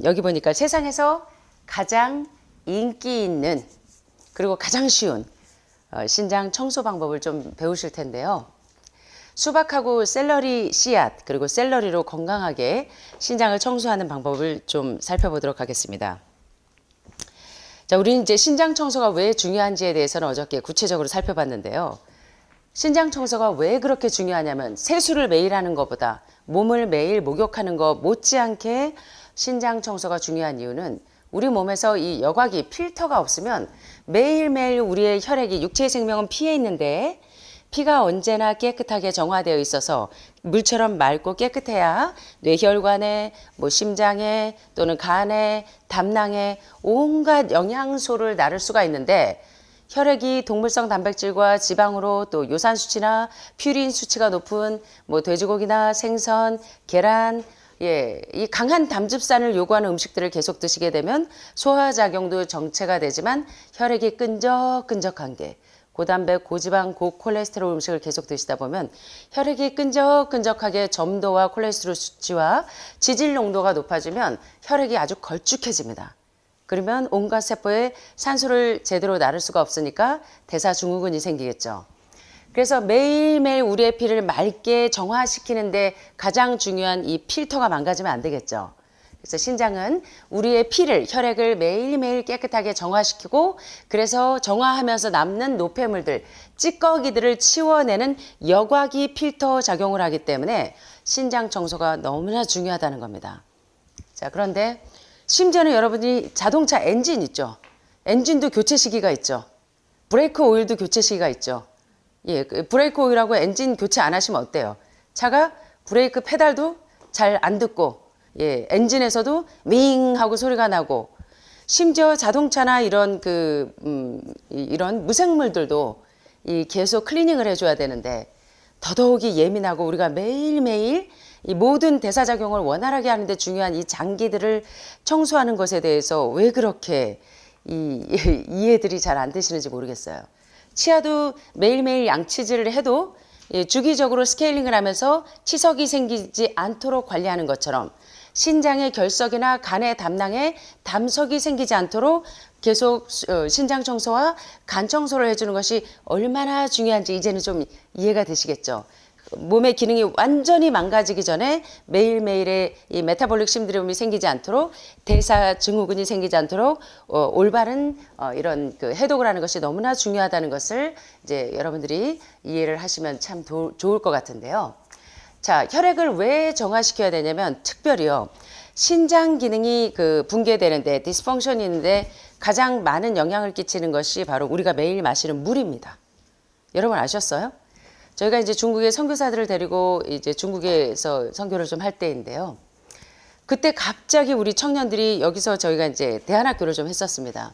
여기 보니까 세상에서 가장 인기 있는 그리고 가장 쉬운 신장 청소 방법을 좀 배우실 텐데요. 수박하고 샐러리 씨앗 그리고 샐러리로 건강하게 신장을 청소하는 방법을 좀 살펴보도록 하겠습니다. 자, 우리는 이제 신장 청소가 왜 중요한지에 대해서는 어저께 구체적으로 살펴봤는데요. 신장 청소가 왜 그렇게 중요하냐면 세수를 매일 하는 것보다 몸을 매일 목욕하는 것 못지않게 신장 청소가 중요한 이유는 우리 몸에서 이 여과기 필터가 없으면 매일매일 우리의 혈액이 육체의 생명은 피에 있는데 피가 언제나 깨끗하게 정화되어 있어서 물처럼 맑고 깨끗해야 뇌혈관에, 심장에 또는 간에, 담낭에 온갖 영양소를 나를 수가 있는데 혈액이 동물성 단백질과 지방으로 또 요산 수치나 퓨린 수치가 높은 돼지고기나 생선, 계란, 이 강한 담즙산을 요구하는 음식들을 계속 드시게 되면 소화작용도 정체가 되지만 혈액이 끈적끈적한 게 고단백, 고지방, 고콜레스테롤 음식을 계속 드시다 보면 혈액이 끈적끈적하게 점도와 콜레스테롤 수치와 지질 농도가 높아지면 혈액이 아주 걸쭉해집니다. 그러면 온갖 세포에 산소를 제대로 나를 수가 없으니까 대사증후군이 생기겠죠. 그래서 매일매일 우리의 피를 맑게 정화시키는데 가장 중요한 이 필터가 망가지면 안 되겠죠. 그래서 신장은 우리의 피를, 혈액을 매일매일 깨끗하게 정화시키고 그래서 정화하면서 남는 노폐물들, 찌꺼기들을 치워내는 여과기 필터 작용을 하기 때문에 신장 청소가 너무나 중요하다는 겁니다. 자, 그런데 심지어는 여러분이 자동차 엔진 있죠. 엔진도 교체 시기가 있죠. 브레이크 오일도 교체 시기가 있죠. 브레이크 오일하고 엔진 교체 안 하시면 어때요? 차가 브레이크 페달도 잘 안 듣고 엔진에서도 윙 하고 소리가 나고 심지어 자동차나 이런 이런 무생물들도 계속 클리닝을 해줘야 되는데 더더욱이 예민하고 우리가 매일매일 이 모든 대사작용을 원활하게 하는데 중요한 이 장기들을 청소하는 것에 대해서 왜 그렇게 이해들이 잘 안 되시는지 모르겠어요. 치아도 매일매일 양치질을 해도 주기적으로 스케일링을 하면서 치석이 생기지 않도록 관리하는 것처럼 신장의 결석이나 간의 담낭에 담석이 생기지 않도록 계속 신장 청소와 간 청소를 해주는 것이 얼마나 중요한지 이제는 좀 이해가 되시겠죠. 몸의 기능이 완전히 망가지기 전에 매일매일의 이 메타볼릭 신드롬이 생기지 않도록 대사증후군이 생기지 않도록 올바른 이런 해독을 하는 것이 너무나 중요하다는 것을 이제 여러분들이 이해를 하시면 참 좋을 것 같은데요. 자, 혈액을 왜 정화시켜야 되냐면 특별히요. 신장 기능이 붕괴되는데 디스펑션이 있는데 가장 많은 영향을 끼치는 것이 바로 우리가 매일 마시는 물입니다. 여러분 아셨어요? 저희가 이제 중국의 선교사들을 데리고 이제 중국에서 선교를 좀 할 때인데요. 그때 갑자기 우리 청년들이 여기서 저희가 이제 대안학교를 좀 했었습니다.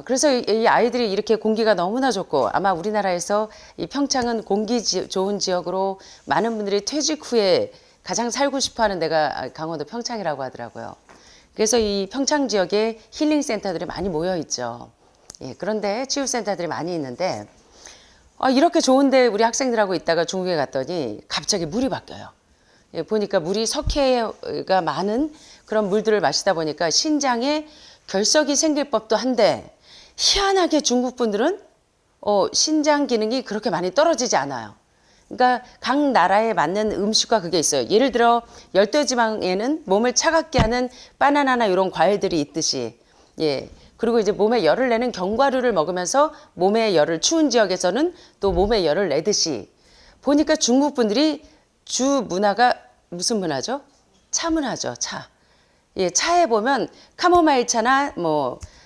그래서 이 아이들이 이렇게 공기가 너무나 좋고 아마 우리나라에서 이 평창은 공기 좋은 지역으로 많은 분들이 퇴직 후에 가장 살고 싶어 하는 데가 강원도 평창이라고 하더라고요. 그래서 이 평창 지역에 힐링 센터들이 많이 모여 있죠. 그런데 치유센터들이 많이 있는데 이렇게 좋은데 우리 학생들하고 있다가 중국에 갔더니 갑자기 물이 바뀌어요. 보니까 물이 석회가 많은 그런 물들을 마시다 보니까 신장에 결석이 생길 법도 한데 희한하게 중국 분들은 신장 기능이 그렇게 많이 떨어지지 않아요. 그러니까 각 나라에 맞는 음식과 그게 있어요. 예를 들어 열대지방에는 몸을 차갑게 하는 바나나나 이런 과일들이 있듯이 그리고 이제 몸에 열을 내는 견과류를 먹으면서 몸의 열을 추운 지역에서는 또 몸에 열을 내듯이 보니까 중국 분들이 주 문화가 무슨 문화죠? 차 문화죠. 차. 차에 보면 카모마일 차나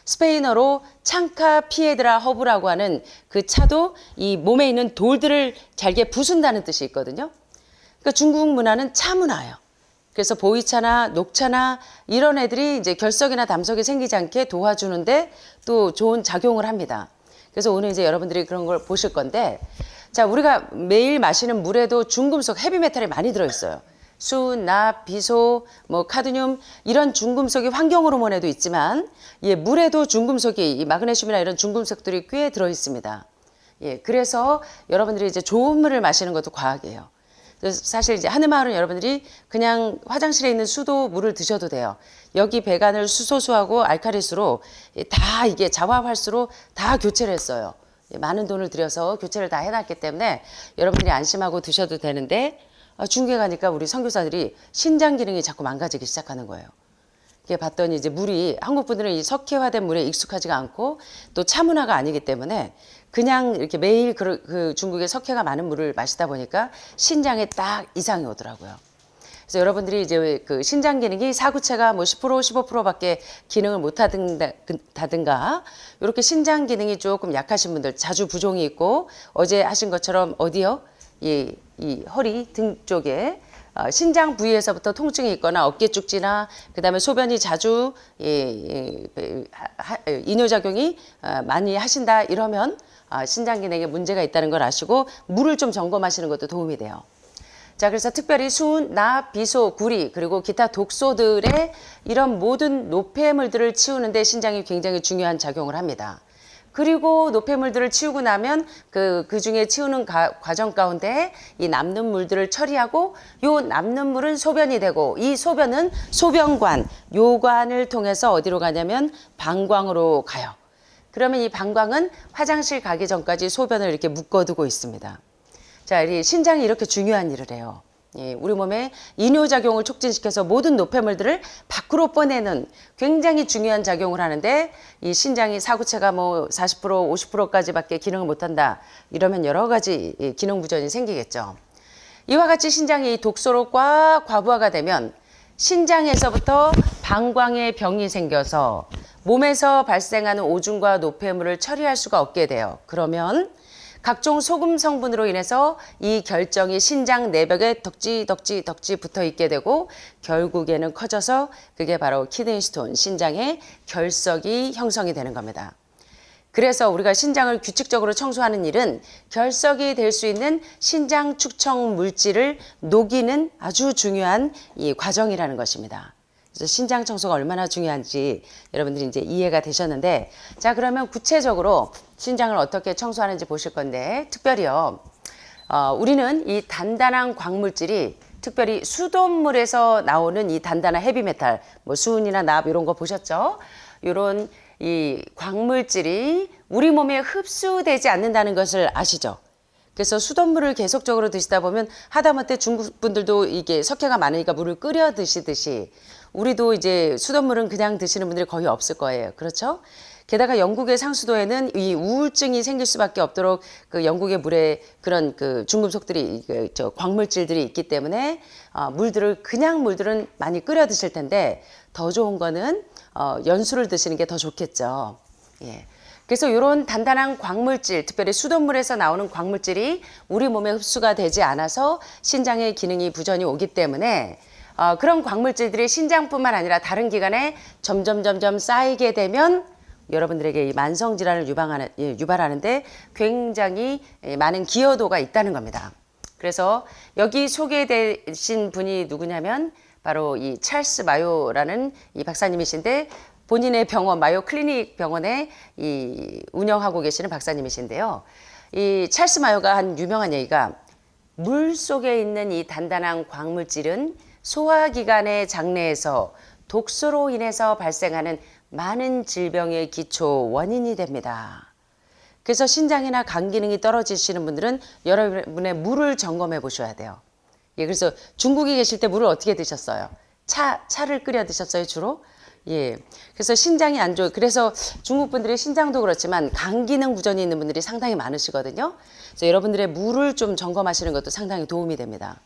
스페인어로 창카 피에드라 허브라고 하는 그 차도 이 몸에 있는 돌들을 잘게 부순다는 뜻이 있거든요. 그러니까 중국 문화는 차 문화예요. 그래서 보이차나 녹차나 이런 애들이 이제 결석이나 담석이 생기지 않게 도와주는데 또 좋은 작용을 합니다. 그래서 오늘 이제 여러분들이 그런 걸 보실 건데, 자, 우리가 매일 마시는 물에도 중금속, 헤비메탈이 많이 들어있어요. 수, 납, 비소, 카드뮴 이런 중금속이 환경 호르몬에도 있지만 물에도 중금속이 이 마그네슘이나 이런 중금속들이 꽤 들어 있습니다. 그래서 여러분들이 이제 좋은 물을 마시는 것도 과학이에요. 사실 이제 하늘마을은 여러분들이 그냥 화장실에 있는 수도 물을 드셔도 돼요. 여기 배관을 수소수하고 알칼리수로 다 이게 자화활수로 다 교체를 했어요. 많은 돈을 들여서 교체를 다 해놨기 때문에 여러분들이 안심하고 드셔도 되는데 중국에 가니까 우리 선교사들이 신장 기능이 자꾸 망가지기 시작하는 거예요. 이게 봤더니 이제 물이 한국 분들은 이 석회화된 물에 익숙하지가 않고 또 차문화가 아니기 때문에 그냥 이렇게 매일 그 중국의 석회가 많은 물을 마시다 보니까 신장에 딱 이상이 오더라고요. 그래서 여러분들이 이제 그 신장 기능이 사구체가 뭐 10%, 15%밖에 기능을 못 하든가 이렇게 신장 기능이 조금 약하신 분들 자주 부종이 있고 어제 하신 것처럼 어디요? 이 허리 등 쪽에 신장 부위에서부터 통증이 있거나 어깨 쪽지나 그다음에 소변이 자주 이뇨작용이 많이 하신다 이러면 신장 기능에 문제가 있다는 걸 아시고 물을 좀 점검하시는 것도 도움이 돼요. 자, 그래서 특별히 수은, 납, 비소, 구리 그리고 기타 독소들의 이런 모든 노폐물들을 치우는데 신장이 굉장히 중요한 작용을 합니다. 그리고 노폐물들을 치우고 나면 그 중에 치우는 과정 가운데 이 남는 물들을 처리하고 요 남는 물은 소변이 되고 이 소변은 소변관, 요관을 통해서 어디로 가냐면 방광으로 가요. 그러면 이 방광은 화장실 가기 전까지 소변을 이렇게 묶어두고 있습니다. 자, 이 신장이 이렇게 중요한 일을 해요. 예, 우리 몸에 이뇨작용을 촉진시켜서 모든 노폐물들을 밖으로 뻗내는 굉장히 중요한 작용을 하는데 이 신장이 사구체가 뭐 40%, 50%까지밖에 기능을 못한다. 이러면 여러 가지 기능 부전이 생기겠죠. 이와 같이 신장이 독소로 꽉 과부하가 되면 신장에서부터 방광에 병이 생겨서 몸에서 발생하는 오줌과 노폐물을 처리할 수가 없게 돼요. 그러면 각종 소금 성분으로 인해서 이 결정이 신장 내벽에 덕지 붙어 있게 되고 결국에는 커져서 그게 바로 키드니스톤, 신장의 결석이 형성이 되는 겁니다. 그래서 우리가 신장을 규칙적으로 청소하는 일은 결석이 될 수 있는 신장 축청 물질을 녹이는 아주 중요한 이 과정이라는 것입니다. 그래서 신장 청소가 얼마나 중요한지 여러분들이 이제 이해가 되셨는데, 자, 그러면 구체적으로 신장을 어떻게 청소하는지 보실 건데, 특별히요, 우리는 이 단단한 광물질이 특별히 수돗물에서 나오는 이 단단한 헤비메탈, 뭐 수은이나 납 이런 거 보셨죠? 이런 이 광물질이 우리 몸에 흡수되지 않는다는 것을 아시죠? 그래서 수돗물을 계속적으로 드시다 보면 하다못해 중국 분들도 이게 석회가 많으니까 물을 끓여 드시듯이 우리도 이제 수돗물은 그냥 드시는 분들이 거의 없을 거예요. 그렇죠? 게다가 영국의 상수도에는 이 우울증이 생길 수밖에 없도록 그 영국의 물에 그런 그 중금속들이 광물질들이 있기 때문에 그냥 물들은 많이 끓여 드실 텐데 더 좋은 거는 연수를 드시는 게 더 좋겠죠. 예. 그래서 이런 단단한 광물질, 특별히 수돗물에서 나오는 광물질이 우리 몸에 흡수가 되지 않아서 신장의 기능이 부전이 오기 때문에 그런 광물질들이 신장뿐만 아니라 다른 기관에 점점 쌓이게 되면 여러분들에게 이 만성질환을 유발하는데 굉장히 많은 기여도가 있다는 겁니다. 그래서 여기 소개되신 분이 누구냐면 바로 이 찰스 마요라는 이 박사님이신데 본인의 병원 마요 클리닉 병원에 운영하고 계시는 박사님이신데요. 이 찰스 마요가 한 유명한 얘기가 물 속에 있는 이 단단한 광물질은 소화기관의 장내에서 독소로 인해서 발생하는 많은 질병의 기초 원인이 됩니다. 그래서 신장이나 간 기능이 떨어지시는 분들은 여러분의 물을 점검해 보셔야 돼요. 예, 그래서 중국에 계실 때 물을 어떻게 드셨어요? 차를 끓여 드셨어요, 주로? 예. 그래서 신장이 안 좋아요. 그래서 중국 분들이 신장도 그렇지만 간 기능 부전이 있는 분들이 상당히 많으시거든요. 그래서 여러분들의 물을 좀 점검하시는 것도 상당히 도움이 됩니다.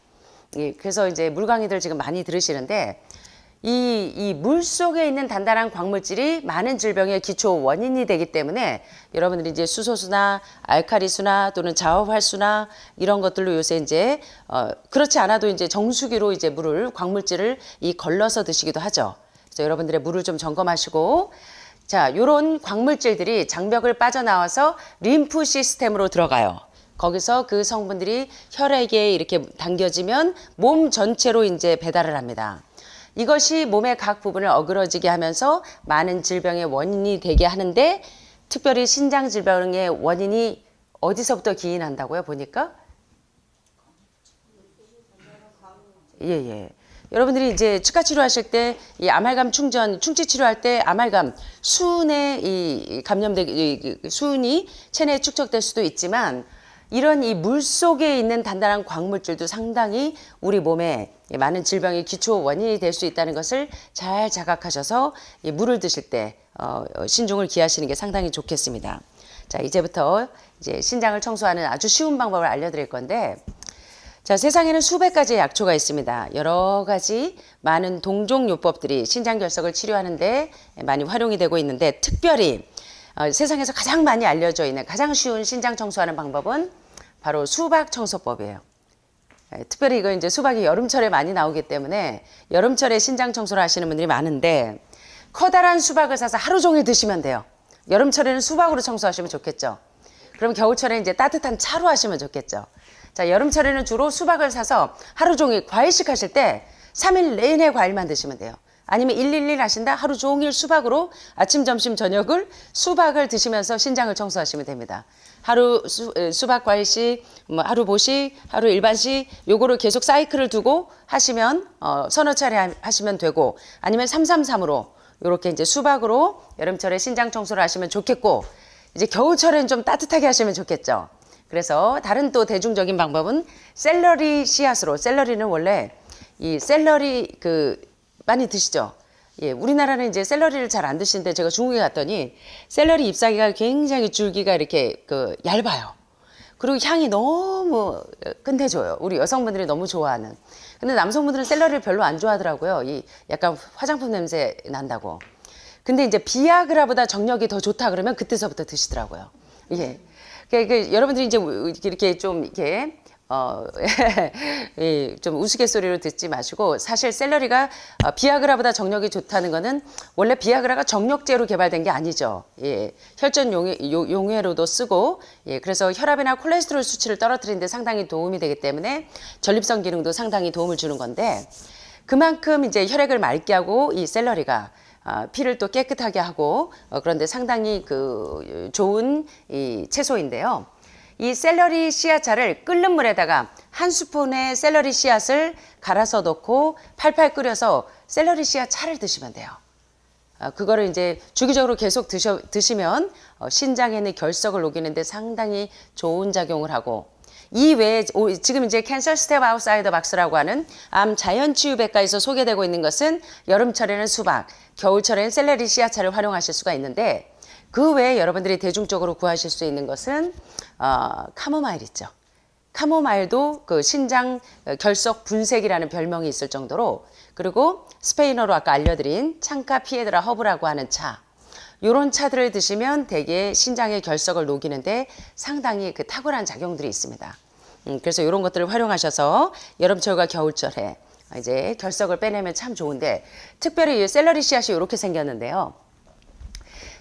예. 그래서 이제 물 강의들 지금 많이 들으시는데 이 물 속에 있는 단단한 광물질이 많은 질병의 기초 원인이 되기 때문에 여러분들이 이제 수소수나 알칼리수나 또는 자업활수나 이런 것들로 요새 이제 그렇지 않아도 이제 정수기로 이제 광물질을 걸러서 드시기도 하죠. 그래서 여러분들의 물을 좀 점검하시고, 자, 요런 광물질들이 장벽을 빠져나와서 림프 시스템으로 들어가요. 거기서 그 성분들이 혈액에 이렇게 당겨지면 몸 전체로 이제 배달을 합니다. 이것이 몸의 각 부분을 어그러지게 하면서 많은 질병의 원인이 되게 하는데, 특별히 신장 질병의 원인이 어디서부터 기인한다고요? 보니까 예. 여러분들이 이제 치과 치료하실 때 이 아말감 충전, 충치 치료할 때 아말감 수은에 이 감염된 이 수은이 체내에 축적될 수도 있지만 이런 이 물 속에 있는 단단한 광물질도 상당히 우리 몸에 많은 질병의 기초 원인이 될 수 있다는 것을 잘 자각하셔서 이 물을 드실 때 신중을 기하시는 게 상당히 좋겠습니다. 자, 이제부터 이제 신장을 청소하는 아주 쉬운 방법을 알려드릴 건데, 자, 세상에는 수백 가지의 약초가 있습니다. 여러 가지 많은 동종요법들이 신장 결석을 치료하는데 많이 활용이 되고 있는데, 특별히 세상에서 가장 많이 알려져 있는 가장 쉬운 신장 청소하는 방법은 바로 수박 청소법이에요. 특별히 이거 이제 수박이 여름철에 많이 나오기 때문에 여름철에 신장 청소를 하시는 분들이 많은데, 커다란 수박을 사서 하루 종일 드시면 돼요. 여름철에는 수박으로 청소하시면 좋겠죠. 그럼 겨울철에 이제 따뜻한 차로 하시면 좋겠죠. 자, 여름철에는 주로 수박을 사서 하루 종일 과일식 하실 때 3일 내내 과일만 드시면 돼요. 아니면 111 하신다? 하루 종일 수박으로 아침, 점심, 저녁을 수박을 드시면서 신장을 청소하시면 됩니다. 하루 수박 과일식, 뭐 하루 보식, 하루 일반식, 요거를 계속 사이클을 두고 하시면 서너 차례 하시면 되고, 아니면 333으로 요렇게 이제 수박으로 여름철에 신장 청소를 하시면 좋겠고, 이제 겨울철에는 좀 따뜻하게 하시면 좋겠죠. 그래서 다른 또 대중적인 방법은 샐러리 씨앗으로, 샐러리는 원래 이 샐러리 많이 드시죠? 예, 우리나라는 이제 샐러리를 잘 안 드시는데 제가 중국에 갔더니 샐러리 잎사귀가 굉장히 줄기가 이렇게 얇아요. 그리고 향이 너무 끝내줘요. 우리 여성분들이 너무 좋아하는. 근데 남성분들은 샐러리를 별로 안 좋아하더라고요. 이 약간 화장품 냄새 난다고. 근데 이제 비아그라보다 정력이 더 좋다 그러면 그때서부터 드시더라고요. 예. 여러분들이 이제 이렇게 좀 이렇게 좀 우스갯소리로 듣지 마시고, 사실 샐러리가 비아그라보다 정력이 좋다는 거는 원래 비아그라가 정력제로 개발된 게 아니죠. 예, 혈전 용해로도 쓰고, 예, 그래서 혈압이나 콜레스테롤 수치를 떨어뜨리는 데 상당히 도움이 되기 때문에 전립선 기능도 상당히 도움을 주는 건데, 그만큼 이제 혈액을 맑게 하고 이 샐러리가 피를 또 깨끗하게 하고 그런데 상당히 좋은 이 채소인데요. 이 샐러리 씨앗차를 끓는 물에다가 한 스푼의 샐러리 씨앗을 갈아서 넣고 팔팔 끓여서 샐러리 씨앗차를 드시면 돼요. 그거를 이제 주기적으로 계속 드시면 신장에 있는 결석을 녹이는데 상당히 좋은 작용을 하고, 이 외에 지금 이제 캔서 스텝 아웃사이더 박스라고 하는 암 자연치유백과에서 소개되고 있는 것은 여름철에는 수박, 겨울철에는 샐러리 씨앗차를 활용하실 수가 있는데, 그 외에 여러분들이 대중적으로 구하실 수 있는 것은 카모마일 있죠. 카모마일도 신장 결석 분색이라는 별명이 있을 정도로, 그리고 스페인어로 아까 알려드린 창카 피에드라 허브라고 하는 차, 요런 차들을 드시면 대개 신장의 결석을 녹이는데 상당히 탁월한 작용들이 있습니다. 그래서 이런 것들을 활용하셔서 여름철과 겨울철에 이제 결석을 빼내면 참 좋은데, 특별히 이 샐러리 씨앗이 이렇게 생겼는데요.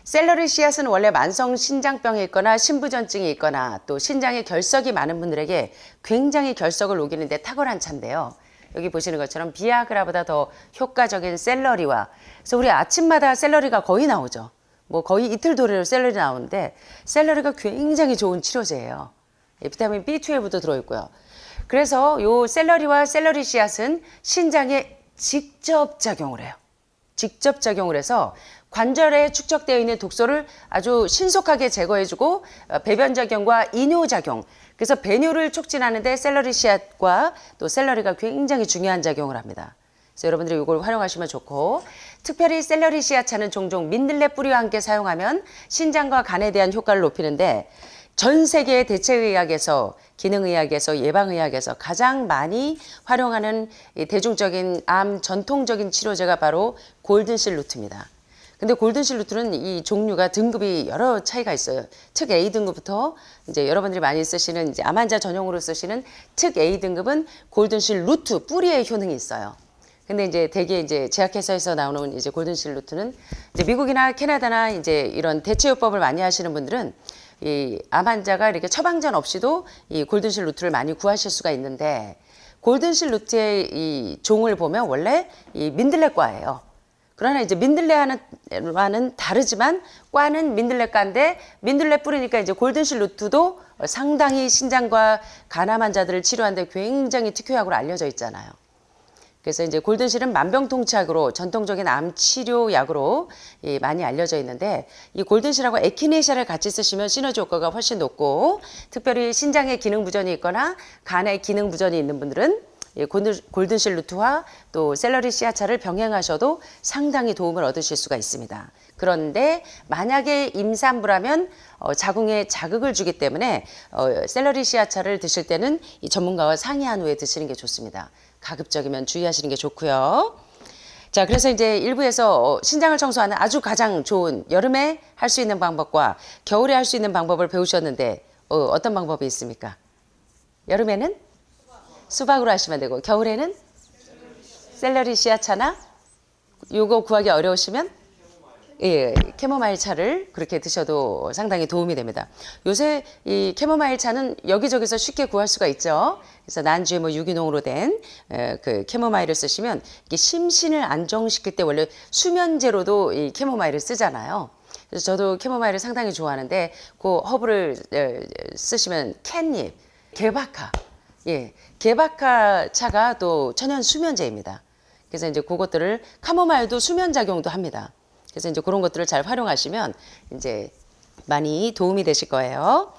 샐러리 씨앗은 원래 만성 신장병이 있거나 신부전증이 있거나 또 신장에 결석이 많은 분들에게 굉장히 결석을 녹이는데 탁월한 차인데요. 여기 보시는 것처럼 비아그라보다 더 효과적인 샐러리와, 그래서 우리 아침마다 샐러리가 거의 나오죠. 뭐 거의 이틀 도래로 샐러리 나오는데, 샐러리가 굉장히 좋은 치료제예요. 비타민 B12도 들어있고요. 그래서 요 샐러리와 샐러리 씨앗은 신장에 직접 작용을 해요. 직접 작용을 해서 관절에 축적되어 있는 독소를 아주 신속하게 제거해주고, 배변작용과 이뇨작용, 그래서 배뇨를 촉진하는데 샐러리 씨앗과 또 샐러리가 굉장히 중요한 작용을 합니다. 그래서 여러분들이 이걸 활용하시면 좋고, 특별히 샐러리 씨앗차는 종종 민들레 뿌리와 함께 사용하면 신장과 간에 대한 효과를 높이는데, 전 세계의 대체의학에서, 기능의학에서, 예방의학에서 가장 많이 활용하는 대중적인 암 전통적인 치료제가 바로 골든실 루트입니다. 근데 골든실 루트는 이 종류가 등급이 여러 차이가 있어요. 특 A 등급부터 이제 여러분들이 많이 쓰시는 이제 암 환자 전용으로 쓰시는 특 A 등급은 골든실 루트 뿌리의 효능이 있어요. 근데 이제 대개 이제 제약회사에서 나오는 이제 골든실 루트는 이제 미국이나 캐나다나 이제 이런 대체요법을 많이 하시는 분들은 이 암 환자가 이렇게 처방전 없이도 이 골든실 루트를 많이 구하실 수가 있는데, 골든실 루트의 이 종을 보면 원래 이 민들레과예요. 그러나 이제 민들레와는 다르지만 과는 민들레과인데, 민들레 뿌리니까 이제 골든실 루트도 상당히 신장과 간암 환자들을 치료하는데 굉장히 특효약으로 알려져 있잖아요. 그래서 이제 골든실은 만병통치약으로 전통적인 암 치료 약으로 많이 알려져 있는데 이 골든실하고 에키네시아를 같이 쓰시면 시너지 효과가 훨씬 높고 특별히 신장에 기능 부전이 있거나 간에 기능 부전이 있는 분들은 골든실 루트와 또 샐러리 씨앗차를 병행하셔도 상당히 도움을 얻으실 수가 있습니다. 그런데 만약에 임산부라면 자궁에 자극을 주기 때문에 샐러리 씨앗차를 드실 때는 이 전문가와 상의한 후에 드시는 게 좋습니다. 가급적이면 주의하시는 게 좋고요. 자, 그래서 이제 일부에서 신장을 청소하는 아주 가장 좋은 여름에 할 수 있는 방법과 겨울에 할 수 있는 방법을 배우셨는데 어떤 방법이 있습니까? 여름에는 수박으로 하시면 되고 겨울에는 샐러리 씨앗차나 요거 구하기 어려우시면 캐모마일 차를 그렇게 드셔도 상당히 도움이 됩니다. 요새 이 캐모마일 차는 여기저기서 쉽게 구할 수가 있죠. 그래서 난주에 유기농으로 된 그 캐모마일을 쓰시면 이게 심신을 안정시킬 때 원래 수면제로도 이 캐모마일을 쓰잖아요. 그래서 저도 캐모마일을 상당히 좋아하는데 그 허브를 쓰시면 캣닙, 개바카, 개바카 차가 또 천연 수면제입니다. 그래서 이제 그것들을 카모마일도 수면 작용도 합니다. 그래서 이제 그런 것들을 잘 활용하시면 이제 많이 도움이 되실 거예요.